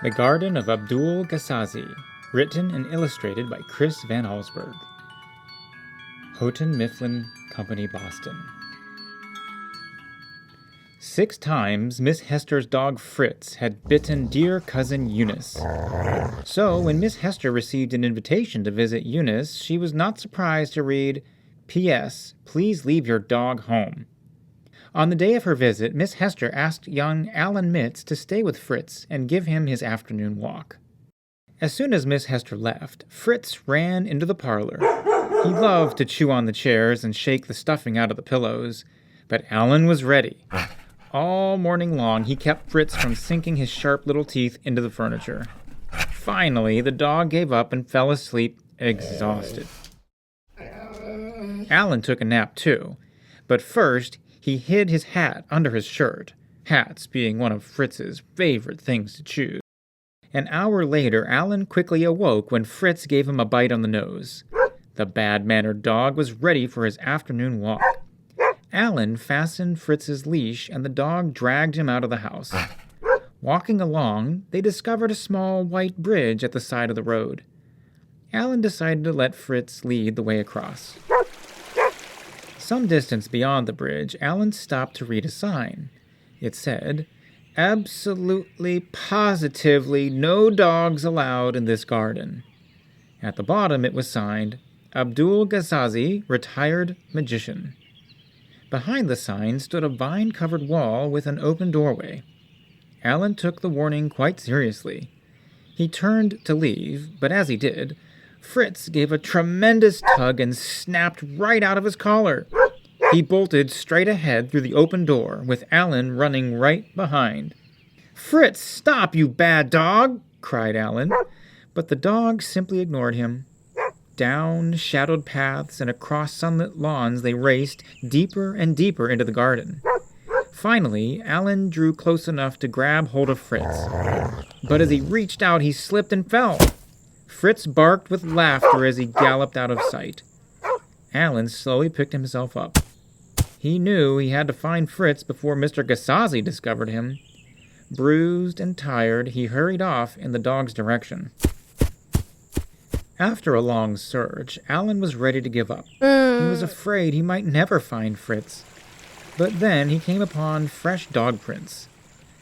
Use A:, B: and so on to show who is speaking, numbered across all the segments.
A: The Garden of Abdul Gesazi, written and illustrated by Chris Van Allsburg. Houghton Mifflin Company, Boston. 6 times Miss Hester's dog Fritz had bitten dear cousin Eunice. So when Miss Hester received an invitation to visit Eunice, she was not surprised to read, "P.S. Please leave your dog home." On the day of her visit, Miss Hester asked young Alan Mitz to stay with Fritz and give him his afternoon walk. As soon as Miss Hester left, Fritz ran into the parlor. He loved to chew on the chairs and shake the stuffing out of the pillows, but Alan was ready. All morning long, he kept Fritz from sinking his sharp little teeth into the furniture. Finally, the dog gave up and fell asleep, exhausted. Alan took a nap too, but first he hid his hat under his shirt, hats being one of Fritz's favorite things to choose. An hour later, Alan quickly awoke when Fritz gave him a bite on the nose. The bad-mannered dog was ready for his afternoon walk. Alan fastened Fritz's leash, and the dog dragged him out of the house. Walking along, they discovered a small white bridge at the side of the road. Alan decided to let Fritz lead the way across. Some distance beyond the bridge, Alan stopped to read a sign. It said, "Absolutely, positively, no dogs allowed in this garden." At the bottom it was signed, "Abdul Gesazi, retired magician." Behind the sign stood a vine-covered wall with an open doorway. Alan took the warning quite seriously. He turned to leave, but as he did, Fritz gave a tremendous tug and snapped right out of his collar. He bolted straight ahead through the open door, with Alan running right behind. "Fritz, stop, you bad dog!" cried Alan, but the dog simply ignored him. Down shadowed paths and across sunlit lawns they raced, deeper and deeper into the garden. Finally, Alan drew close enough to grab hold of Fritz. But as he reached out, he slipped and fell. Fritz barked with laughter as he galloped out of sight. Alan slowly picked himself up. He knew he had to find Fritz before Mr. Gasazi discovered him. Bruised and tired, he hurried off in the dog's direction. After a long search, Alan was ready to give up. He was afraid he might never find Fritz. But then he came upon fresh dog prints.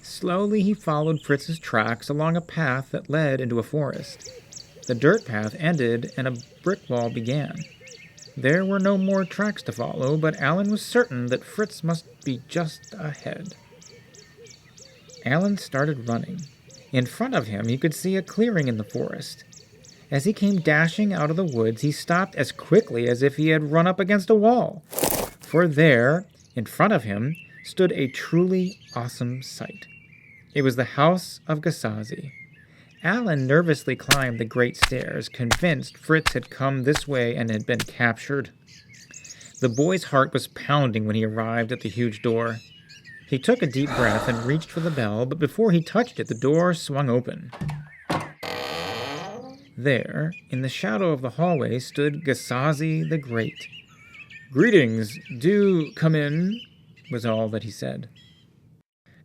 A: Slowly he followed Fritz's tracks along a path that led into a forest. The dirt path ended and a brick wall began. There were no more tracks to follow, but Alan was certain that Fritz must be just ahead. Alan started running. In front of him, he could see a clearing in the forest. As he came dashing out of the woods, he stopped as quickly as if he had run up against a wall. For there, in front of him, stood a truly awesome sight. It was the house of Gasazi. Alan nervously climbed the great stairs, convinced Fritz had come this way and had been captured. The boy's heart was pounding when he arrived at the huge door. He took a deep breath and reached for the bell, but before he touched it, the door swung open. There, in the shadow of the hallway, stood Gasazi the Great. "Greetings, do come in," was all that he said.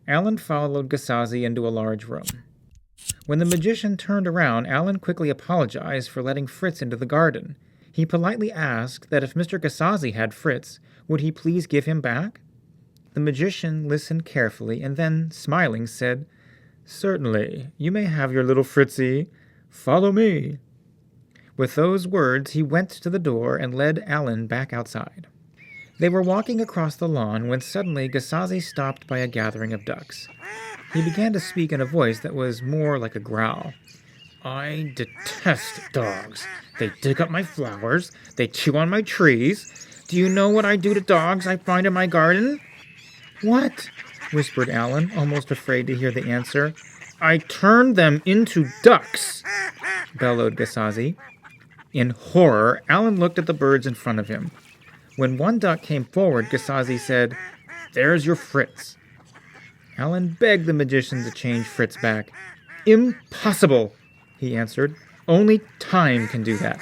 A: Alan followed Gasazi into a large room. When the magician turned around, Alan quickly apologized for letting Fritz into the garden. He politely asked that if Mr. Gasazi had Fritz, would he please give him back? The magician listened carefully and then, smiling, said, "Certainly, you may have your little Fritzy. Follow me." With those words, he went to the door and led Alan back outside. They were walking across the lawn when suddenly Gasazi stopped by a gathering of ducks. He began to speak in a voice that was more like a growl. "I detest dogs. They dig up my flowers. They chew on my trees. Do you know what I do to dogs I find in my garden?" "What?" whispered Alan, almost afraid to hear the answer. "I turn them into ducks," bellowed Gasazi. In horror, Alan looked at the birds in front of him. When one duck came forward, Gasazi said, "There's your Fritz." Alan begged the magician to change Fritz back. "Impossible," he answered. "Only time can do that.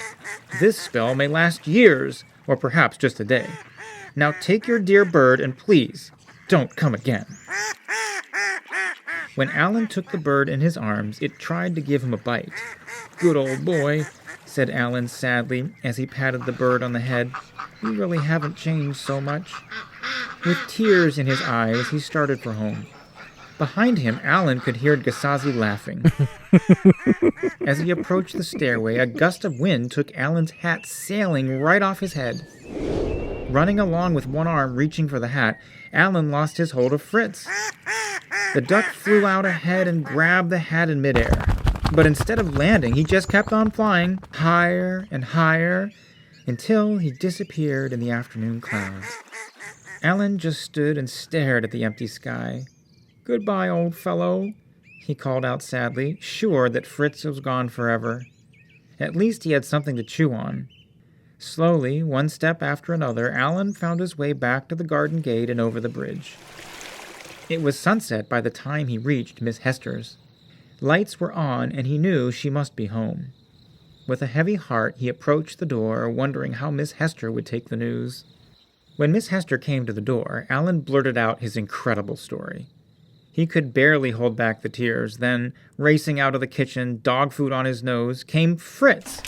A: This spell may last years, or perhaps just a day. Now take your dear bird and please, don't come again." When Alan took the bird in his arms, it tried to give him a bite. "Good old boy," said Alan sadly as he patted the bird on the head. "You really haven't changed so much." With tears in his eyes, he started for home. Behind him, Alan could hear Gasazi laughing. As he approached the stairway, a gust of wind took Alan's hat sailing right off his head. Running along with one arm reaching for the hat, Alan lost his hold of Fritz. The duck flew out ahead and grabbed the hat in midair. But instead of landing, he just kept on flying, higher and higher, until he disappeared in the afternoon clouds. Alan just stood and stared at the empty sky. "Goodbye, old fellow," he called out sadly, sure that Fritz was gone forever. At least he had something to chew on. Slowly, one step after another, Alan found his way back to the garden gate and over the bridge. It was sunset by the time he reached Miss Hester's. Lights were on, and he knew she must be home. With a heavy heart, he approached the door, wondering how Miss Hester would take the news. When Miss Hester came to the door, Alan blurted out his incredible story. He could barely hold back the tears. Then, racing out of the kitchen, dog food on his nose, came Fritz.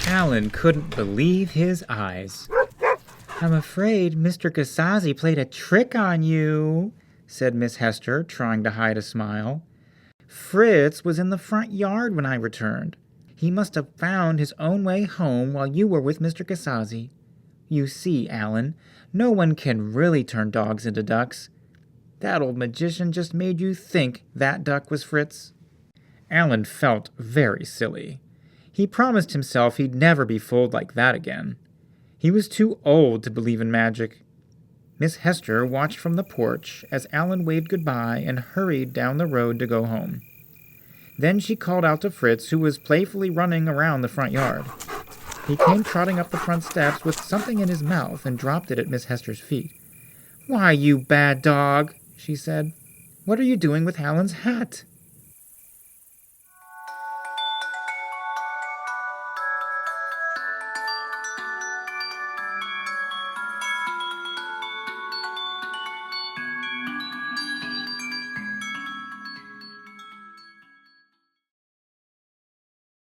A: Alan couldn't believe his eyes. "I'm afraid Mr. Gasazi played a trick on you," said Miss Hester, trying to hide a smile. "Fritz was in the front yard when I returned. He must have found his own way home while you were with Mr. Gasazi. You see, Alan, no one can really turn dogs into ducks. That old magician just made you think that duck was Fritz." Alan felt very silly. He promised himself he'd never be fooled like that again. He was too old to believe in magic. Miss Hester watched from the porch as Alan waved goodbye and hurried down the road to go home. Then she called out to Fritz, who was playfully running around the front yard. He came trotting up the front steps with something in his mouth and dropped it at Miss Hester's feet. "Why, you bad dog," she said. "What are you doing with Alan's hat?"